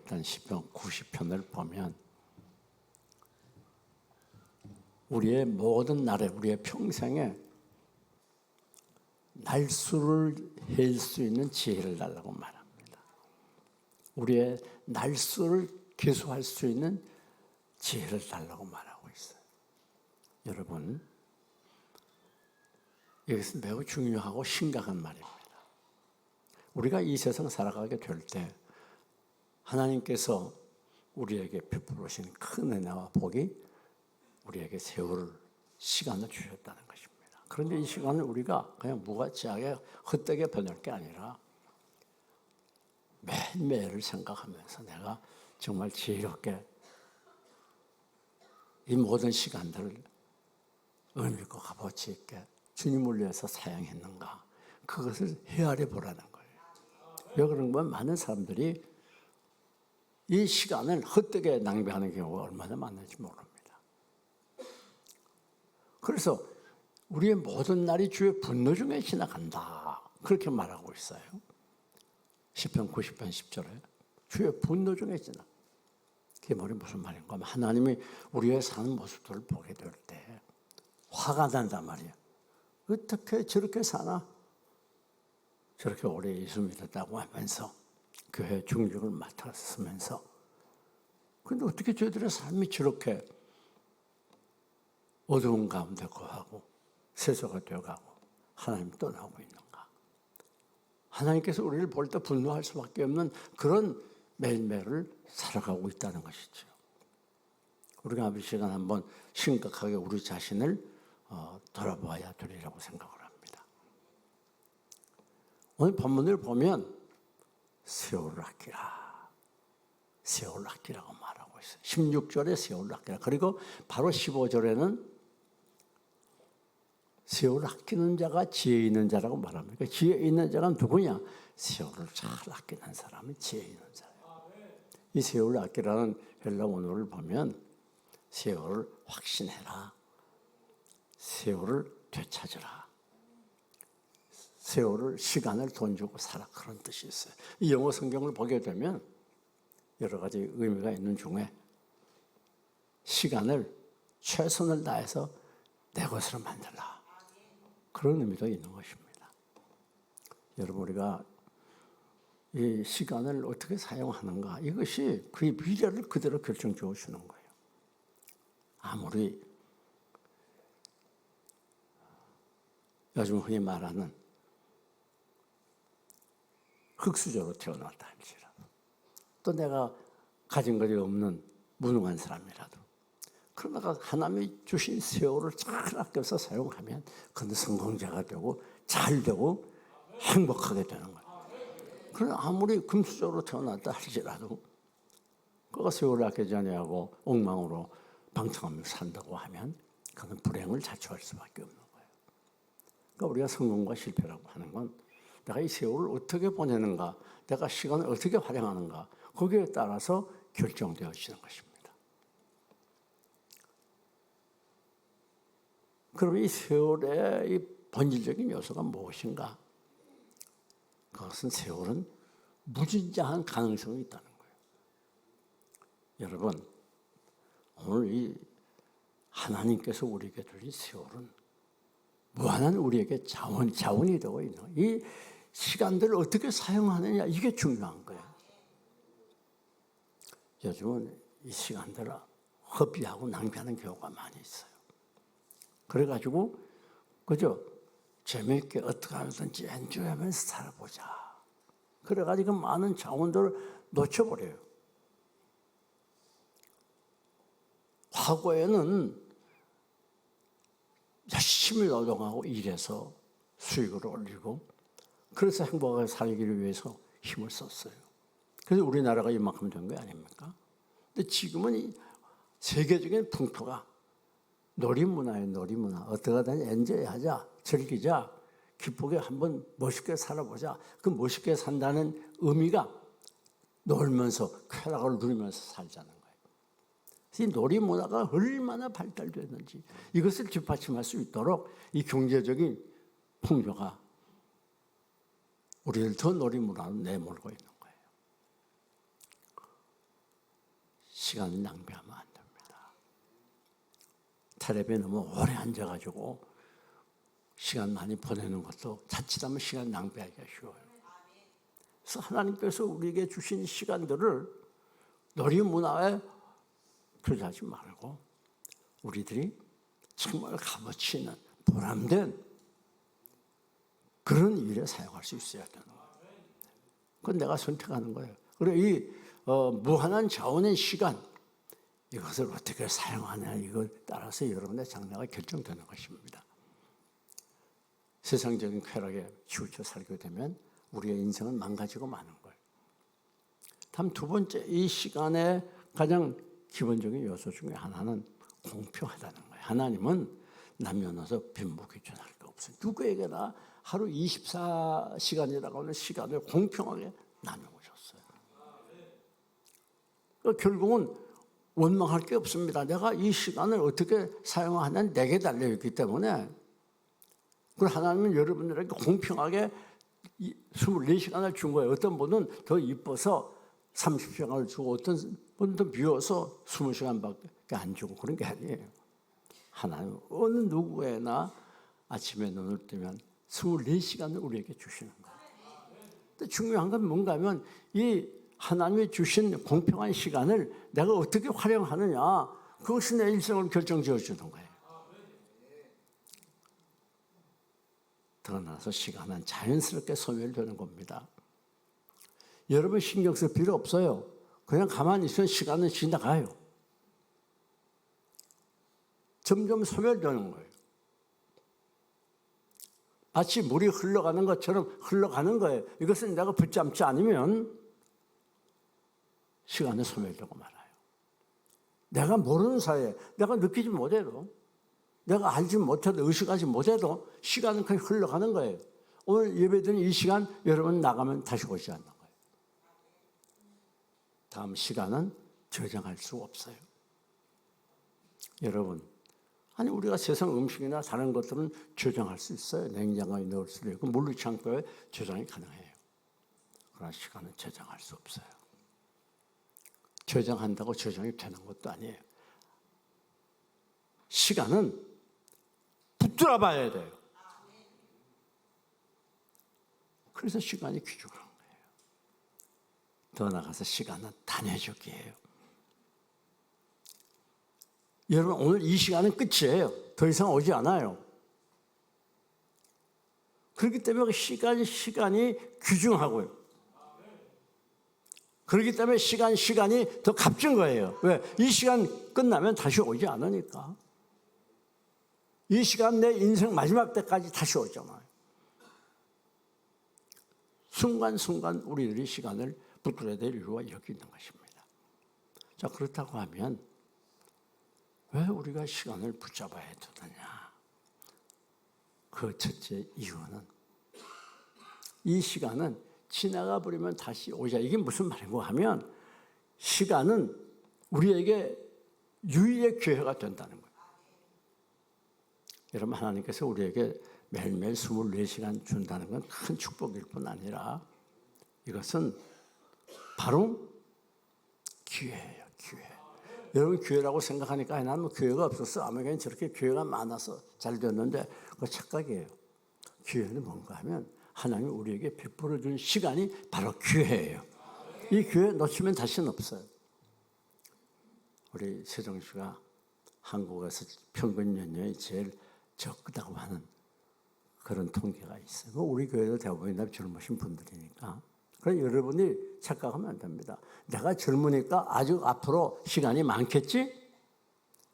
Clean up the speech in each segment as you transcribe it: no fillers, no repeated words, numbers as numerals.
있던 시편 90편을 보면 우리의 모든 날에, 우리의 평생에 날수를 헬 수 있는 지혜를 달라고 말합니다. 우리의 날수를 계수할 수 있는 지혜를 달라고 말하고 있어요. 여러분, 이것은 매우 중요하고 심각한 말입니다. 우리가 이 세상 살아가게 될 때 하나님께서 우리에게 베풀으신 큰 은혜와 복이 우리에게 세월 시간을 주셨다는 것입니다. 그런데 이 시간을 우리가 그냥 무가치하게 헛되게 보낼 게 아니라 매일매일을 생각하면서 내가 정말 지혜롭게 이 모든 시간들을 의미 있고 값어치 있게 주님을 위해서 사용했는가, 그것을 헤아려 보라는 거예요. 왜 그런 건 많은 사람들이 이 시간을 헛되게 낭비하는 경우가 얼마나 많은지 모릅니다. 그래서 우리의 모든 날이 주의 분노 중에 지나간다, 그렇게 말하고 있어요. 시편 90편 10절에 주의 분노 중에 지나. 그게 무슨 말인가 하면 하나님이 우리의 사는 모습들을 보게 될 때 화가 난단 말이에요. 어떻게 저렇게 사나? 저렇게 오래 예수 믿었다고 하면서 교회 중직을 맡았으면서, 근데 어떻게 저들의 삶이 저렇게 어두운 가운데 거하고 세속화 되어가고 하나님 떠나고 있는가? 하나님께서 우리를 볼 때 분노할 수밖에 없는 그런 매일매일을 살아가고 있다는 것이죠. 우리가 이 시간 한번 심각하게 우리 자신을 돌아봐야 되리라고 생각을 합니다. 오늘 본문을 보면 세월을 아끼라, 세월을 아끼라고 말하고 있어요. 16절에 세월을 아끼라. 그리고 바로 15절에는 세월을 아끼는 자가 지혜 있는 자라고 말합니다. 지혜 있는 자가 누구냐? 세월을 잘 아끼는 사람이 지혜 있는 자예요. 이 세월을 아끼라는 헬라 원어를 보면 세월을 확신해라, 세월을 되찾으라, 세월을 시간을 돈 주고 살아, 그런 뜻이 있어요. 이 영어 성경을 보게 되면 여러 가지 의미가 있는 중에 시간을 최선을 다해서 내 것으로 만들라, 그런 의미도 있는 것입니다. 여러분, 우리가 이 시간을 어떻게 사용하는가, 이것이 그의 미래를 그대로 결정지어 주는 거예요. 아무리 요즘 흔히 말하는 흙수저로 태어났다 할지라도, 또 내가 가진 것이 없는 무능한 사람이라도, 그러다가 하나님이 주신 세월을 잘 아껴서 사용하면 그는 성공자가 되고 잘 되고 행복하게 되는 거예요. 그러나 아무리 금수저로 태어났다 할지라도 그가 세월을 아끼지 아니하고 엉망으로 방탕하며 산다고 하면 그는 불행을 자초할 수밖에 없는 거예요. 그러니까 우리가 성공과 실패라고 하는 건 내가 이 세월을 어떻게 보내는가, 내가 시간을 어떻게 활용하는가, 거기에 따라서 결정되어지는 것입니다. 그럼 이 세월의 이 본질적인 요소가 무엇인가? 그것은 세월은 무진장한 가능성이 있다는 거예요. 여러분, 오늘 이 하나님께서 우리에게 주신 세월은 무한한 우리에게 자원이 되고 있는, 이 시간들을 어떻게 사용하느냐, 이게 중요한 거예요. 요즘은 이 시간들을 허비하고 낭비하는 경우가 많이 있어요. 그래가지고 그저 재미있게 어떻게 하든지 엔조이하면서 살아보자, 그래가지고 많은 자원들을 놓쳐버려요. 과거에는 열심히 노동하고 일해서 수익을 올리고 그래서 행복하게 살기를 위해서 힘을 썼어요. 그래서 우리나라가 이만큼 된 거 아닙니까? 근데 지금은 이 세계적인 풍토가 놀이문화예요. 놀이문화. 어떻게 하든 엔조이하자, 즐기자, 기쁘게 한번 멋있게 살아보자. 그 멋있게 산다는 의미가 놀면서 쾌락을 누리면서 살자는 거예요. 이 놀이문화가 얼마나 발달됐는지 이것을 뒷받침할 수 있도록 이 경제적인 풍요가 우리를 더 놀이문화로 내몰고 있는 거예요. 시간을 낭비하면 안 됩니다. 텔레비에 너무 오래 앉아가지고 시간 많이 보내는 것도 자칫하면 시간 낭비하기가 쉬워요. 그래서 하나님께서 우리에게 주신 시간들을 놀이문화에 투자하지 말고 우리들이 정말 값어치 있는 보람된 그런 일에 사용할 수 있어야 되는 거예요. 그건 내가 선택하는 거예요. 그리고 이 무한한 자원의 시간, 이것을 어떻게 사용하냐, 이걸 따라서 여러분의 장래가 결정되는 것입니다. 세상적인 쾌락에 치우쳐 살게 되면 우리의 인생은 망가지고 마는 거예요. 다음 두 번째, 이 시간의 가장 기본적인 요소 중에 하나는 공평하다는 거예요. 하나님은 남녀노소 빈부귀천할 거 없어요. 누구에게나 하루 24시간이라고 하는 시간을 공평하게 나누어줬어요. 그러니까 결국은 원망할 게 없습니다. 내가 이 시간을 어떻게 사용하냐는 내게 달려있기 때문에 그리고 하나님은 여러분들에게 공평하게 24시간을 준 거예요. 어떤 분은 더 이뻐서 30시간을 주고 어떤 분도 비워서 20시간밖에 안 주고 그런 게 아니에요. 하나님 어느 누구에나 아침에 눈을 뜨면 24시간을 우리에게 주시는 거예요. 근데 중요한 건 뭔가 하면 이 하나님이 주신 공평한 시간을 내가 어떻게 활용하느냐, 그것이 내 일생을 결정지어 주는 거예요. 더 나아가서 시간은 자연스럽게 소멸되는 겁니다. 여러분 신경 쓸 필요 없어요. 그냥 가만히 있으면 시간은 지나가요. 점점 소멸되는 거예요. 마치 물이 흘러가는 것처럼 흘러가는 거예요. 이것은 내가 붙잡지 않으면 시간은 소멸되고 말아요. 내가 모르는 사이에, 내가 느끼지 못해도, 내가 알지 못해도, 의식하지 못해도 시간은 그냥 흘러가는 거예요. 오늘 예배드린 이 시간 여러분 나가면 다시 오지 않는 거예요. 다음 시간은 저장할 수 없어요. 여러분, 아니 우리가 세상 음식이나 다른 것들은 저장할 수 있어요. 냉장고에 넣을 수도 있고 물류창고에 저장이 가능해요. 그러나 시간은 저장할 수 없어요. 저장한다고 저장이 되는 것도 아니에요. 시간은 붙들어 봐야 돼요. 그래서 시간이 귀중한 거예요. 더 나아가서 시간은 단회적이에요. 여러분 오늘 이 시간은 끝이에요. 더 이상 오지 않아요. 그렇기 때문에 시간이 귀중하고요. 그렇기 때문에 시간이 더 값진 거예요. 왜? 이 시간 끝나면 다시 오지 않으니까. 이 시간 내 인생 마지막 때까지 다시 오잖아요. 순간순간 우리들이 시간을 붙들어야 될 이유가 여기 있는 것입니다. 자, 그렇다고 하면 왜 우리가 시간을 붙잡아야 되느냐? 그 첫째 이유는 이 시간은 지나가 버리면 다시 오자. 이게 무슨 말인가 하면 시간은 우리에게 유일의 기회가 된다는 거예요. 여러분 하나님께서 우리에게 매일매일 24시간 준다는 건 큰 축복일 뿐 아니라 이것은 바로 기회예요. 기회. 여러분 기회라고 생각하니까 나는 기회가 없었어. 아메리카는 저렇게 기회가 많아서 잘 됐는데 그거 착각이에요. 기회는 뭔가 하면 하나님이 우리에게 베풀어 준 시간이 바로 기회예요. 이 기회 놓치면 다시는 없어요. 우리 세정 씨가 한국에서 평균 연령이 제일 적다고 하는 그런 통계가 있어요. 우리 교회도 대부분 다 젊으신 분들이니까. 그래서 여러분이 착각하면 안 됩니다. 내가 젊으니까 아주 앞으로 시간이 많겠지?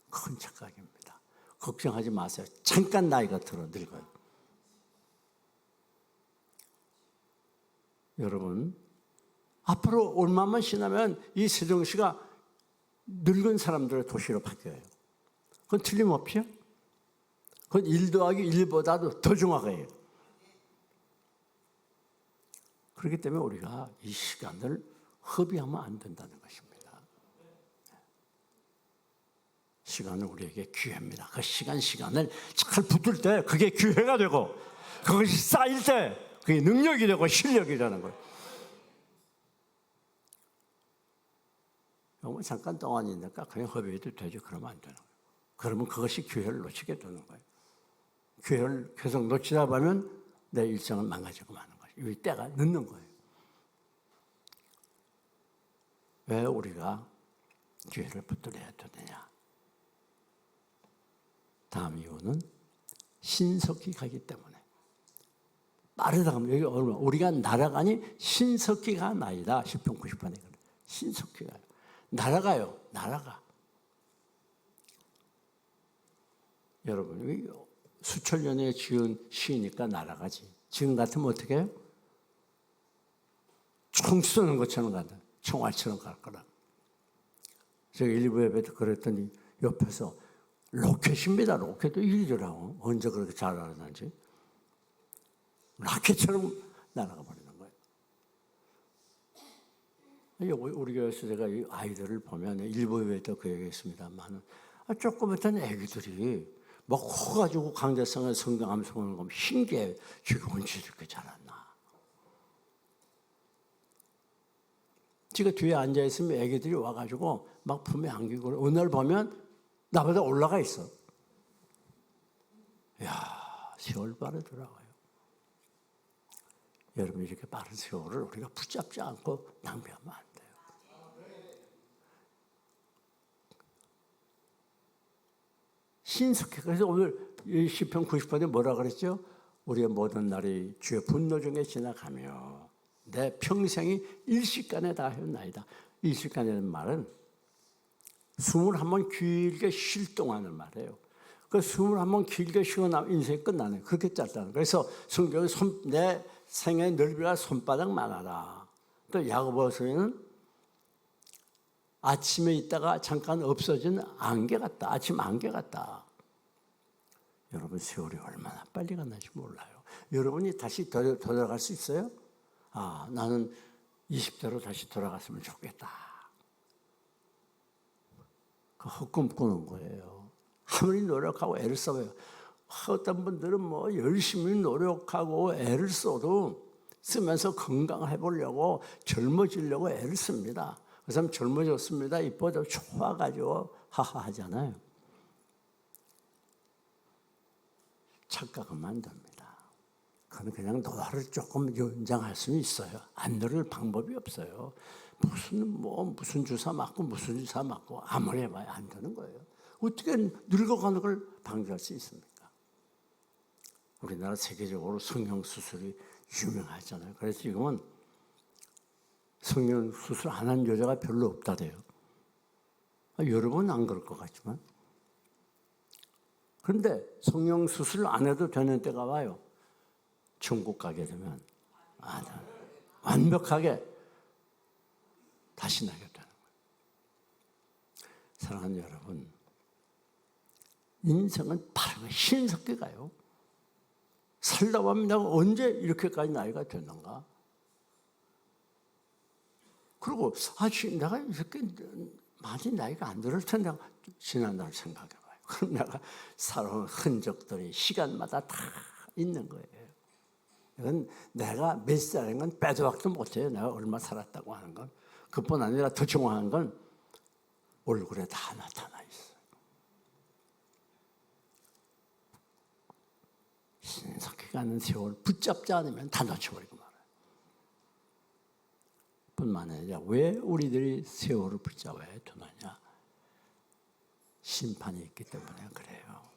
큰 착각입니다. 걱정하지 마세요. 잠깐 나이가 들어 늙어요. 여러분, 앞으로 얼마만 지나면 이 세종시가 늙은 사람들의 도시로 바뀌어요. 그건 틀림없이요. 그건 1 더하기 1보다도 더 정확해요. 그렇기 때문에 우리가 이 시간을 허비하면 안 된다는 것입니다. 시간은 우리에게 기회입니다. 그 시간을 잘 붙들 때 그게 기회가 되고 그것이 쌓일 때 그게 능력이 되고 실력이 되는 거예요. 뭐 잠깐 동안이니까 그냥 허비해도 되죠. 그러면 안 되는 거예요. 그러면 그것이 기회를 놓치게 되는 거예요. 기회를 계속 놓치다 보면 내 일정은 망가지고 마는 거예요. 이 때가 늦는 거예요. 왜 우리가 기회를 붙들어야 되느냐? 다음 이유는 신속히 가기 때문에. 빠르다 하면 여기 얼마 우리가 날아가니 신속히 가나이다. 10편 90편에 신속히 가요. 날아가요. 날아가. 여러분 수천 년에 지은 시니까 날아가지. 지금 같으면 어떻게 해요? 총 쏘는 것처럼 간다. 총알처럼 갈 거라. 제가 일부 예배도 그랬더니 옆에서 로켓입니다. 로켓도 이리더라고. 언제 그렇게 잘 알았는지. 라켓처럼 날아가 버리는 거예요. 우리 교회에서 제가 이 아이들을 보면 일부 예배도 그 얘기했습니다만 조그맣던 애기들이 막 커가지고 강대상에 성경 암송하는 거 신기해. 지금 언제 이렇게 잘했나. 제가 뒤에 앉아있으면 애기들이 와가지고 막 품에 안기고 어느 날 보면 나보다 올라가 있어. 이야, 세월 빠르더라고요. 여러분 이렇게 빠른 세월을 우리가 붙잡지 않고 낭비하면 안 돼요. 신속해. 그래서 오늘 이 시편 90편에 뭐라 그랬죠? 우리의 모든 날이 주의 분노 중에 지나가며 내 평생이 일시간에 다 하였나이다. 일시간이라는 말은 숨을 한번 길게 쉴 동안을 말해요. 그 숨을 한번 길게 쉬고 나면 인생이 끝나네. 그렇게 짧다는 거예요. 그래서 성경에 내 생의 넓이가 손바닥만 하다. 또 야고보서에는 아침에 있다가 잠깐 없어진 안개 같다. 아침 안개 같다. 여러분 세월이 얼마나 빨리 갔는지 몰라요. 여러분이 다시 돌아갈 수 있어요? 아, 나는 20대로 다시 돌아갔으면 좋겠다. 그 헛꿈 꾸는 거예요. 아무리 노력하고 애를 써요. 어떤 분들은 뭐 열심히 노력하고 애를 써도 쓰면서 건강해 보려고 젊어지려고 애를 씁니다. 그 사람 젊어졌습니다. 이뻐져 좋아가지고 하하 하잖아요. 착각하면 안 됩니다. 그건 그냥 노화를 조금 연장할 수는 있어요. 안 늘을 방법이 없어요. 무슨 주사 맞고 무슨 주사 맞고 아무리 해봐야 안 되는 거예요. 어떻게 늙어가는 걸 방지할 수 있습니까? 우리나라 세계적으로 성형수술이 유명하잖아요. 그래서 지금은 성형수술 안 한 여자가 별로 없다래요. 여러분은 안 그럴 것 같지만. 그런데 성형수술 안 해도 되는 때가 와요. 천국 가게 되면 완벽하게 다시 나게 되는 거예요. 사랑하는 여러분, 인생은 빠르게 신속히 가요. 살다 보면 내가 언제 이렇게까지 나이가 됐는가? 그리고 내가 이렇게 많이 나이가 안 들을 텐데 지난날 생각해봐요. 그럼 내가 살아온 흔적들이 시간마다 다 있는 거예요. 이건 내가 몇 살인 건 빼도 박도 못해요. 내가 얼마 살았다고 하는 건. 그뿐 아니라 더 중요한 건 얼굴에 다 나타나 있어요. 신속히 가는 세월 붙잡지 않으면 다 놓쳐버리고 말아요. 뿐만 아니라 왜 우리들이 세월을 붙잡아야 되느냐? 심판이 있기 때문에 그래요.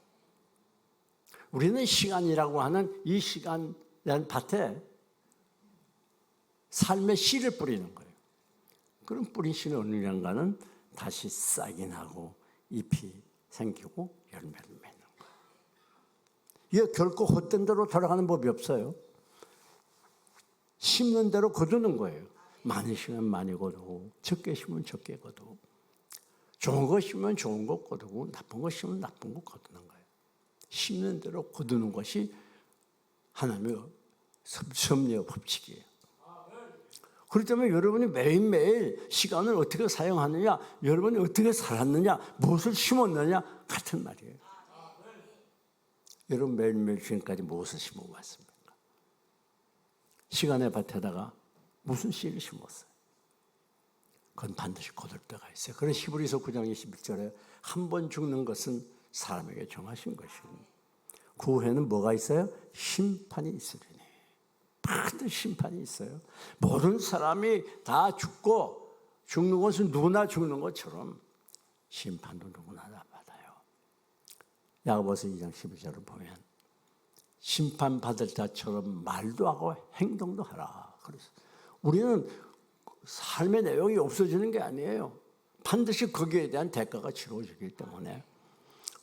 우리는 시간이라고 하는 이 시간이라는 밭에 삶의 씨를 뿌리는 거예요. 그럼 뿌린 씨는 어느냐가는 다시 싹이 나고 잎이 생기고 열매를 맺는 거예요. 이게 결코 헛된 대로 돌아가는 법이 없어요. 심는 대로 거두는 거예요. 많이 심으면 많이 거두고 적게 심으면 적게 거두고 좋은 거 심으면 좋은 거 거두고 나쁜 거 심으면 나쁜 거 거두는 거예요. 심는 대로 거두는 것이 하나님의 섭리의 법칙이에요. 그렇기 때문에 여러분이 매일매일 시간을 어떻게 사용하느냐, 여러분이 어떻게 살았느냐, 무엇을 심었느냐 같은 말이에요. 여러분 매일매일 지금까지 무엇을 심어왔습니까? 시간의 밭에다가 무슨 씨를 심었어요? 그건 반드시 거둘 때가 있어요. 그래서 히브리서 9장 21절에 한 번 죽는 것은 사람에게 정하신 것이고 그 후에는 뭐가 있어요? 심판이 있으리니. 반드시 심판이 있어요. 모든 사람이 다 죽고 죽는 것은 누구나 죽는 것처럼 심판도 누구나 다 받아요. 야고보서 2장 12절을 보면 심판받을 자처럼 말도 하고 행동도 하라. 그래서 우리는 삶의 내용이 없어지는 게 아니에요. 반드시 거기에 대한 대가가 치러지기 때문에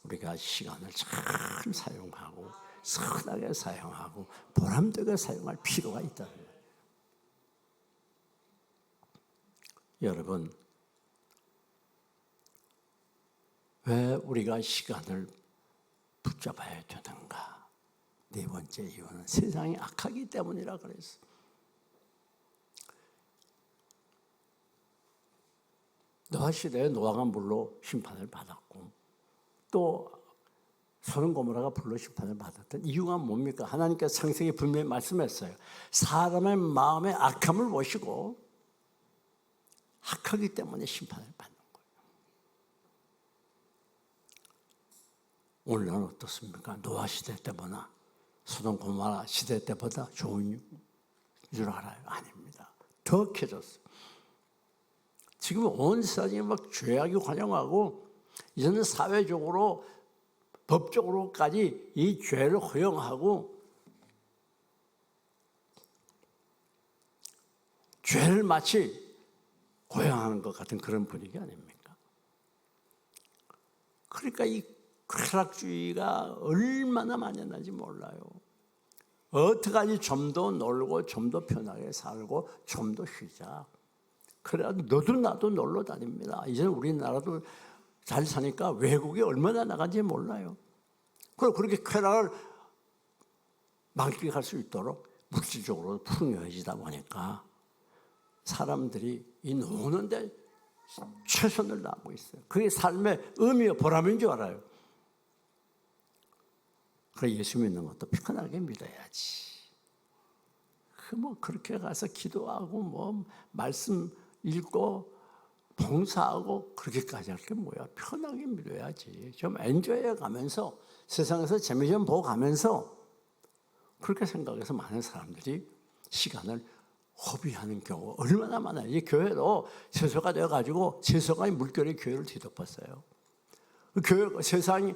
우리가 시간을 잘 사용하고 선하게 사용하고 보람되게 사용할 필요가 있다는 거예요. 여러분, 왜 우리가 시간을 붙잡아야 되는가? 네 번째 이유는 세상이 악하기 때문이라 그랬어요. 노아 시대에 노아가 물로 심판을 받았고 또 소돔 고모라가 불로 심판을 받았던 이유가 뭡니까? 하나님께서 창세기 분명히 말씀했어요. 사람의 마음의 악함을 보시고 악하기 때문에 심판을 받는 거예요. 오늘은 어떻습니까? 노아 시대 때보다 소돔 고모라 시대 때보다 좋은 줄 알아요? 아닙니다. 더 커졌어요. 지금 온 세상이 막 죄악이 환영하고 이제는 사회적으로 법적으로까지 이 죄를 허용하고 죄를 마치 고양하는 것 같은 그런 분위기 아닙니까? 그러니까 이 쾌락주의가 얼마나 만연한지 몰라요. 어떡하지 좀 더 놀고 좀 더 편하게 살고 좀 더 쉬자. 그래야 너도 나도 놀러 다닙니다. 이제는 우리나라도 잘 사니까 외국에 얼마나 나간지 몰라요. 그리고 그렇게 쾌락을 만끽할 수 있도록 물질적으로 풍요해지다 보니까 사람들이 이 노는데 최선을 다하고 있어요. 그게 삶의 의미와 보람인 줄 알아요. 그래 예수 믿는 것도 편하게 믿어야지. 뭐 그렇게 가서 기도하고 뭐 말씀 읽고 봉사하고 그렇게까지 할 게 뭐야. 편하게 믿어야지. 좀 엔조이해 가면서 세상에서 재미 좀 보고 가면서 그렇게 생각해서 많은 사람들이 시간을 허비하는 경우 얼마나 많아요. 이 교회도 세서가 되어가지고 세서가 물결이 교회를 뒤덮었어요. 세상이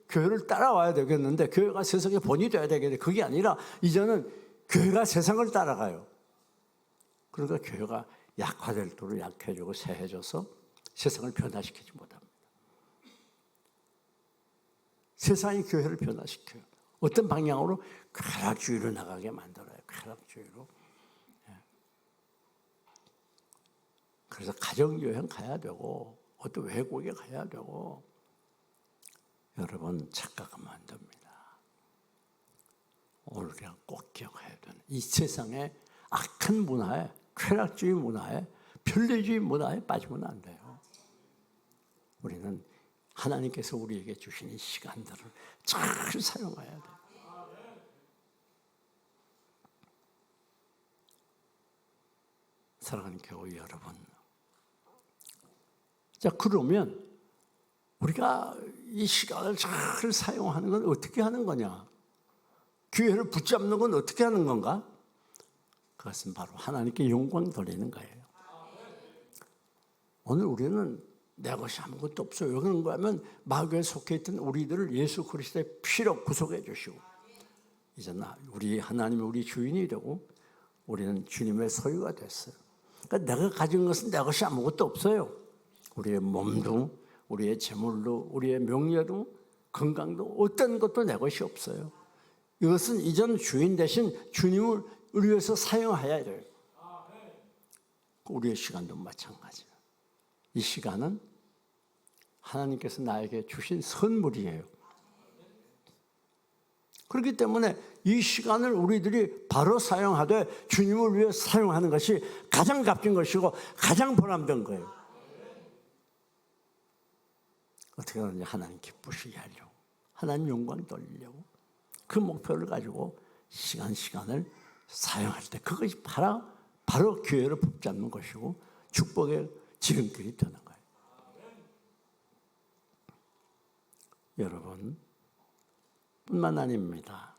교회를 따라와야 되겠는데 교회가 세상의 본이 돼야 되겠는데 그게 아니라 이제는 교회가 세상을 따라가요. 그러니까 교회가 약화될 도로 약해지고 쇠해져서 세상을 변화시키지 못합니다. 세상이 교회를 변화시켜요. 어떤 방향으로? 쾌락주의로 나가게 만들어요. 쾌락주의로. 그래서 가정여행 가야 되고 어떤 외국에 가야 되고 여러분 착각하면 안 됩니다. 오늘 그냥 꼭 기억해야 되는 이 세상의 악한 문화에 쾌락주의 문화에 편리주의 문화에 빠지면 안 돼요. 우리는 하나님께서 우리에게 주시는 시간들을 잘 사용해야 돼요. 사랑하는 교회 여러분. 자, 그러면 우리가 이 시간을 잘 사용하는 건 어떻게 하는 거냐? 기회를 붙잡는 건 어떻게 하는 건가? 그것은 바로 하나님께 영광 돌리는 거예요. 오늘 우리는 내 것이 아무것도 없어요. 왜 그런 거냐면 마귀에 속해 있던 우리들을 예수 그리스도의 피로 구속해 주시고 이제 우리 하나님이 우리 주인이 되고 우리는 주님의 소유가 됐어요. 그러니까 내가 가진 것은 내 것이 아무것도 없어요. 우리의 몸도 우리의 재물도 우리의 명예도 건강도 어떤 것도 내 것이 없어요. 이것은 이전 주인 대신 주님을 위해서 사용해야 돼요. 우리의 시간도 마찬가지예요. 이 시간은 하나님께서 나에게 주신 선물이에요. 그렇기 때문에 이 시간을 우리들이 바로 사용하되 주님을 위해 사용하는 것이 가장 값진 것이고 가장 보람된 거예요. 어떻게 하느냐? 하나님 기쁘시게 하려고, 하나님 영광 돌리려고 그 목표를 가지고 시간을 사용할 때 그것이 바로 기회를 붙잡는 것이고 축복의 지름길이 되는 거예요. 여러분, 뿐만 아닙니다.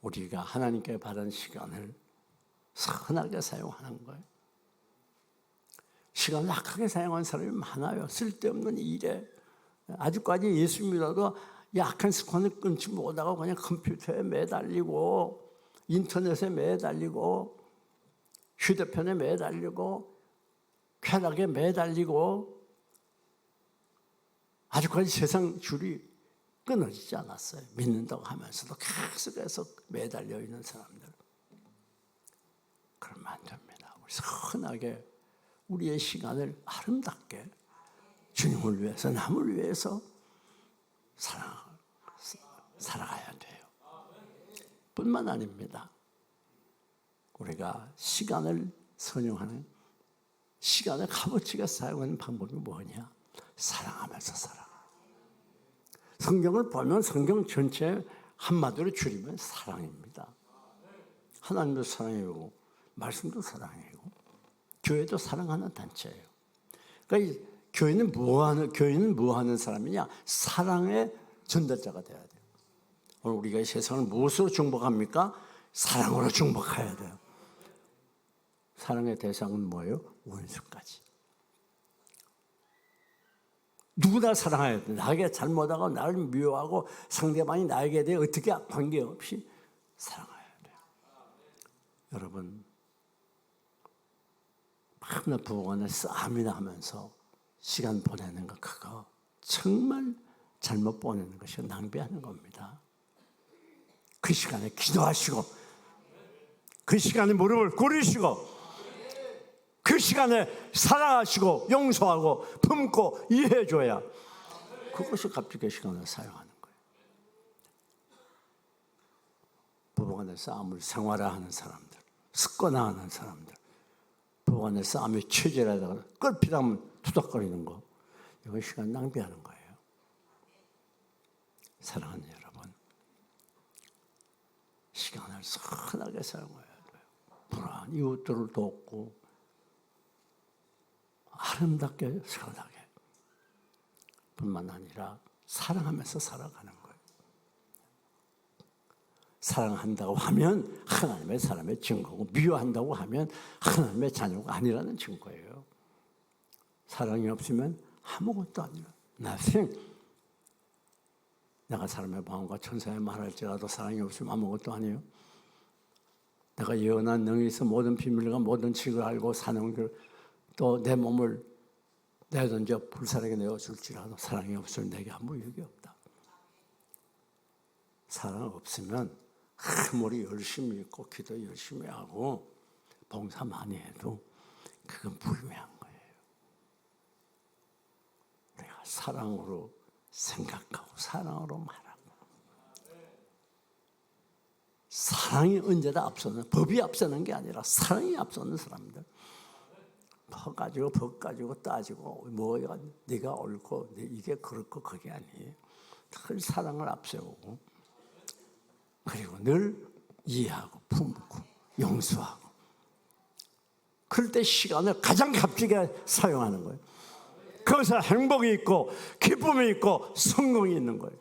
우리가 하나님께 받은 시간을 선하게 사용하는 거예요. 시간을 악하게 사용하는 사람이 많아요. 쓸데없는 일에. 아직까지 예수 믿어도 약한 습관을 끊지 못하고 그냥 컴퓨터에 매달리고 인터넷에 매달리고 휴대폰에 매달리고 쾌락에 매달리고 아직까지 세상 줄이 끊어지지 않았어요. 믿는다고 하면서도 계속해서 매달려 있는 사람들. 그러면 안 됩니다. 우리 선하게 우리의 시간을 아름답게 주님을 위해서, 남을 위해서 살아가야 돼요. 뿐만 아닙니다. 우리가 시간을 선용하는, 시간을 값어치게 사용하는 방법이 뭐냐? 사랑하면서 살아가. 성경을 보면 성경 전체 한마디로 줄이면 사랑입니다. 하나님도 사랑이고 말씀도 사랑이고 교회도 사랑하는 단체예요. 그러니까 교회는 뭐 하는 사람이냐? 사랑의 전달자가 돼야 돼요. 오늘 우리가 이 세상을 무엇으로 중복합니까? 사랑으로 중복해야 돼요. 사랑의 대상은 뭐예요? 원수까지. 누구나 사랑해야 돼. 나에게 잘못하고 나를 미워하고 상대방이 나에게 대해 어떻게 관계없이 사랑해야 돼요. 여러분, 맨날 부부간에 싸움이나 하면서 시간 보내는 거, 그거 정말 잘못 보내는 것이 낭비하는 겁니다. 그 시간에 기도하시고, 그 시간에 무릎을 꿇으시고, 그 시간에 사랑하시고 용서하고 품고 이해해줘야 그것이 값지게 시간을 사용하는 거예요. 부부간의 싸움을 생활화하는 사람들, 습관화하는 사람들, 부부간의 싸움이 체질하다가 끌피다면 투닥거리는 거, 이거 시간 낭비하는 거예요. 사랑하는 여러분, 시간을 선하게 사용해야 돼요. 불안한 이웃들을 돕고 아름답게 선하게, 뿐만 아니라 사랑하면서 살아가는 거예요. 사랑한다고 하면 하나님의 사람의 증거고, 미워한다고 하면 하나님의 자녀가 아니라는 증거예요. 사랑이 없으면 아무것도 아니라 nothing. 내가 사람의 마음과 천사의 말할지라도 사랑이 없으면 아무것도 아니에요. 내가 예언한 능이 있어 모든 비밀과 모든 칙을 알고 사는 길, 또 내 몸을 내던져 불사르게 내어줄지라도 사랑이 없으면 내게 아무 유익이 없다. 사랑 없으면 아무리 열심히 있고 기도 열심히 하고 봉사 많이 해도 그건 불매한 거예요. 내가 사랑으로 생각하고 사랑으로 말하고, 사랑이 언제나 앞서는, 법이 앞서는 게 아니라 사랑이 앞서는 사람들. 법 가지고 따지고 뭐가 네가 옳고 이게 그렇고 그게 아니에요. 늘 사랑을 앞세우고, 그리고 늘 이해하고 품고 용서하고, 그럴 때 시간을 가장 값지게 사용하는 거예요. 거기서 행복이 있고 기쁨이 있고 성공이 있는 거예요.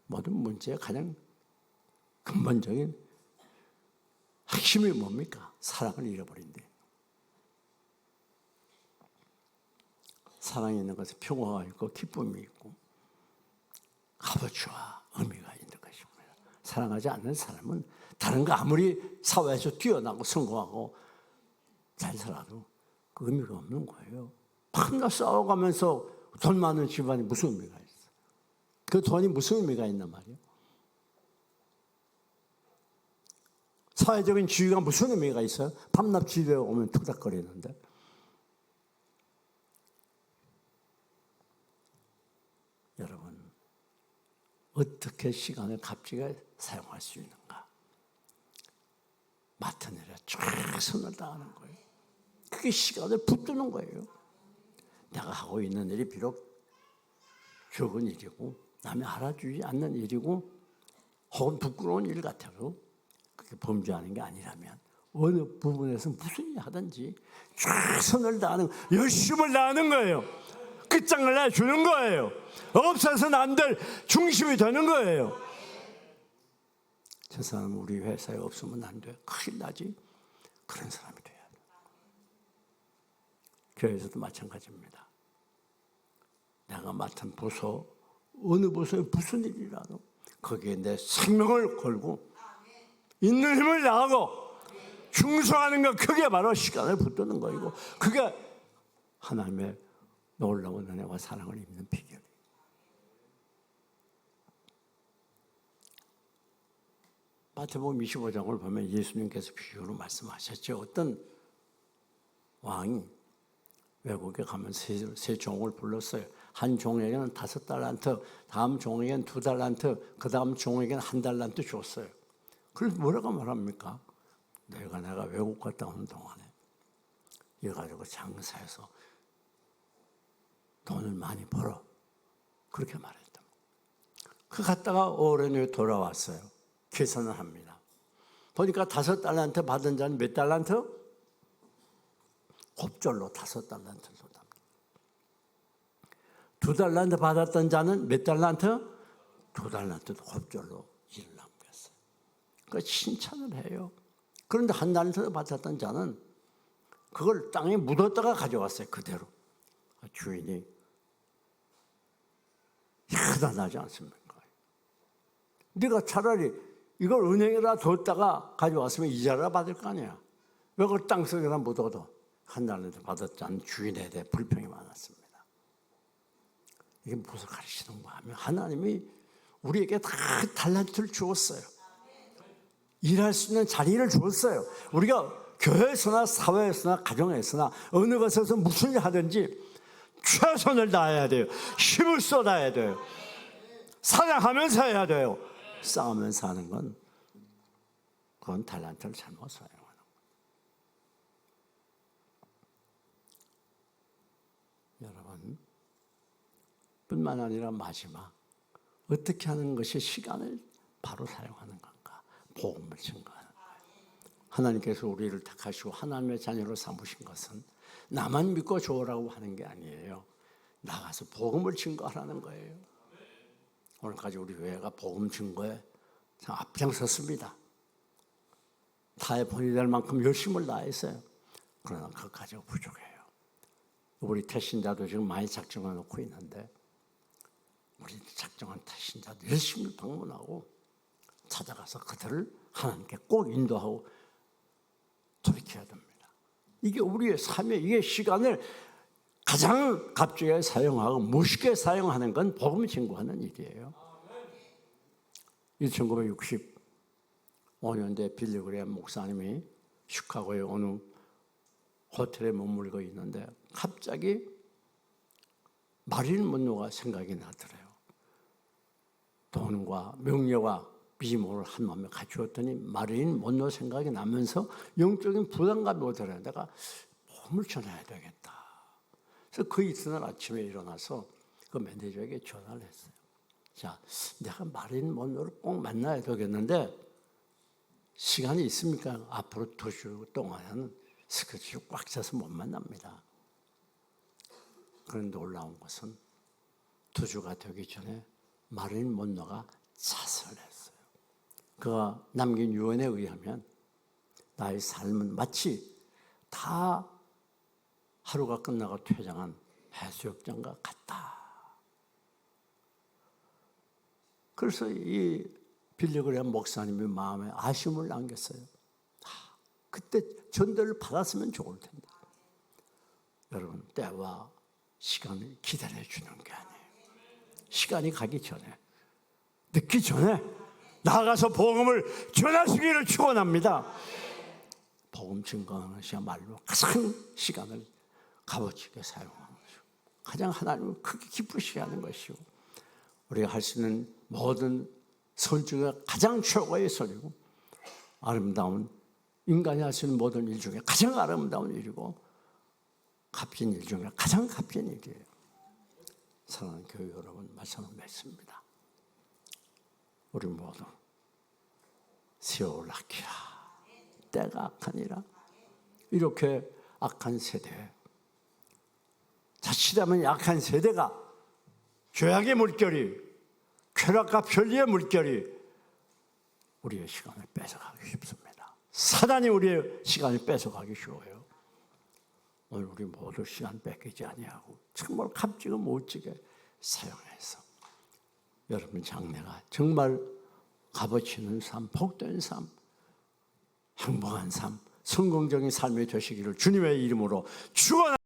모든 문제의 가장 근본적인 핵심이 뭡니까? 사랑을 잃어버린대. 사랑이 있는 것은 평화가 있고 기쁨이 있고 값어치와 의미가 있는 것입니다. 사랑하지 않는 사람은 다른 거 아무리 사회에서 뛰어나고 성공하고 잘 살아도 그 의미가 없는 거예요. 밤낮 싸워가면서 돈 많은 집안이 무슨 의미가 있어? 그 돈이 무슨 의미가 있단 말이에요? 사회적인 지위가 무슨 의미가 있어요? 밤낮 집에 오면 투닥거리는데. 여러분, 어떻게 시간을 값지게 사용할 수 있는가? 맡은 일에 최선을 다하는 거예요. 그게 시간을 붙드는 거예요. 내가 하고 있는 일이 비록 적은 일이고 남이 알아주지 않는 일이고 혹은 부끄러운 일 같아도 그게 범죄하는 게 아니라면 어느 부분에서 무슨 일 하든지 최선을 다하는, 열심을 다하는 거예요. 끝장을 내주는 거예요. 없어서는 안 될 중심이 되는 거예요. 저 사람 우리 회사에 없으면 안 돼, 큰일 나지, 그런 사람이 돼야 돼. 교회에서도 마찬가지입니다. 내가 맡은 부서, 어느 부서에 무슨 일이라도 거기에 내 생명을 걸고 있는 힘을 다하고 충성하는 것, 그게 바로 시간을 붙드는 거이고, 그게 하나님의 놀라운 은혜와 사랑을 입는 비결이에요. 마태복음 25장을 보면 예수님께서 비유로 말씀하셨죠. 어떤 왕이 외국에 가면 세 종을 불렀어요. 한 종에게는 5달란트, 다음 종에게는 2달란트, 그 다음 종에게는 1달란트 줬어요. 그래서 뭐라고 말합니까? 내가 외국 갔다 오는 동안에 이거 가지고 장사해서 돈을 많이 벌어, 그렇게 말했다. 그 갔다가 오랜 후에 돌아왔어요. 계산을 합니다. 보니까 5달란트 받은 자는 몇 달란트? 곱절로 5달란트를 줬답니다. 2달란트 받았던 자는 몇 달란트? 2달란트도 곱절로 일을 남겼어요. 그러니까 칭찬을 해요. 그런데 1달란트 받았던 자는 그걸 땅에 묻었다가 가져왔어요. 그대로. 주인이 야단하지 않습니까? 네가 차라리 이걸 은행에다 뒀다가 가져왔으면 이자를 받을 거 아니야. 왜 그걸 땅속에다 묻어도 1달란트 받았지 않은 주인에 대해 불평이 많았습니다. 이게 무엇을 가르치는가 하면, 하나님이 우리에게 다 달란트를 주었어요. 일할 수 있는 자리를 주었어요. 우리가 교회에서나 사회에서나 가정에서나 어느 곳에서 무슨 일 하든지 최선을 다해야 돼요. 힘을 쏟아야 돼요. 사랑하면서 해야 돼요. 싸우면서 하는 건, 그건 달란트를 잘못 사용하는 거예요. 여러분, 뿐만 아니라 마지막, 어떻게 하는 것이 시간을 바로 사용하는 건가? 복음을 증거하는 거예요. 하나님께서 우리를 택하시고 하나님의 자녀로 삼으신 것은 나만 믿고 좋으라고 하는 게 아니에요. 나가서 복음을 증거하라는 거예요. 오늘까지 우리 교회가 복음 증거에 앞장섰습니다. 타의 본이 될 만큼 열심을 다했어요. 그러나 그것까지 부족해요. 우리 태신자도 지금 많이 작정해 놓고 있는데, 우리 작정한 태신자도 열심히 방문하고 찾아가서 그들을 하나님께 꼭 인도하고 돌이켜야 됩니다. 이게 우리의 삶의, 이게 시간을 가장 값지게 사용하고 멋있게 사용하는 건 복음 증거하는 일이에요. 1965년대 빌리그레엄 목사님이 시카고의 어느 호텔에 머물고 있는데 갑자기 마릴린 먼로가 생각이 나더래요. 돈과 명예와 미모를 한 마음에 갖추었더니 마릴린 먼로 생각이 나면서 영적인 부담감이 오더래요. 내가 복음을 전해야 되겠다. 그래서 그 이튿날 아침에 일어나서 그 매니저에게 전화를 했어요. 자, 내가 마릴린 먼로를 꼭 만나야 되겠는데 시간이 있습니까? 앞으로 2주 동안은 스케줄이 꽉 차서 못 만납니다. 그런데 놀라운 것은 2주가 되기 전에 마릴린 먼로가 자살했어요. 그가 남긴 유언에 의하면 나의 삶은 마치 다 하루가 끝나고 퇴장한 해수욕장과 같다. 그래서 이 빌리그레엄 목사님의 마음에 아쉬움을 남겼어요. 그때 전도를 받았으면 좋을 텐데. 여러분, 때와 시간을 기다려주는 게 아니에요. 시간이 가기 전에, 늦기 전에 나가서 복음을 전하시기를 축원합니다. 복음 증거하는 것이야말로 가장 시간을 값어치게 사용하는 것이고, 가장 하나님을 크게 기쁘시게 하는 것이고, 우리가 할 수 있는 모든 설 중에 가장 최고의 설이고, 아름다운, 인간이 할 수 있는 모든 일 중에 가장 아름다운 일이고, 값진 일 중에 가장 값진 일이에요. 사랑하는 교회 여러분, 말씀을 맺습니다. 우리 모두 세월 아끼라. 때가 악하니라. 이렇게 악한 세대, 자칫하면 약한 세대가 죄악의 물결이, 쾌락과 편리의 물결이 우리의 시간을 뺏어가기 쉽습니다. 사단이 우리의 시간을 뺏어가기 쉬워요. 오늘 우리 모두 시간 뺏기지 아니하고 정말 값지고 멋지게 사용해서 여러분 장래가 정말 값어치 있는 삶, 복된 삶, 행복한 삶, 성공적인 삶이 되시기를 주님의 이름으로 축원합니다.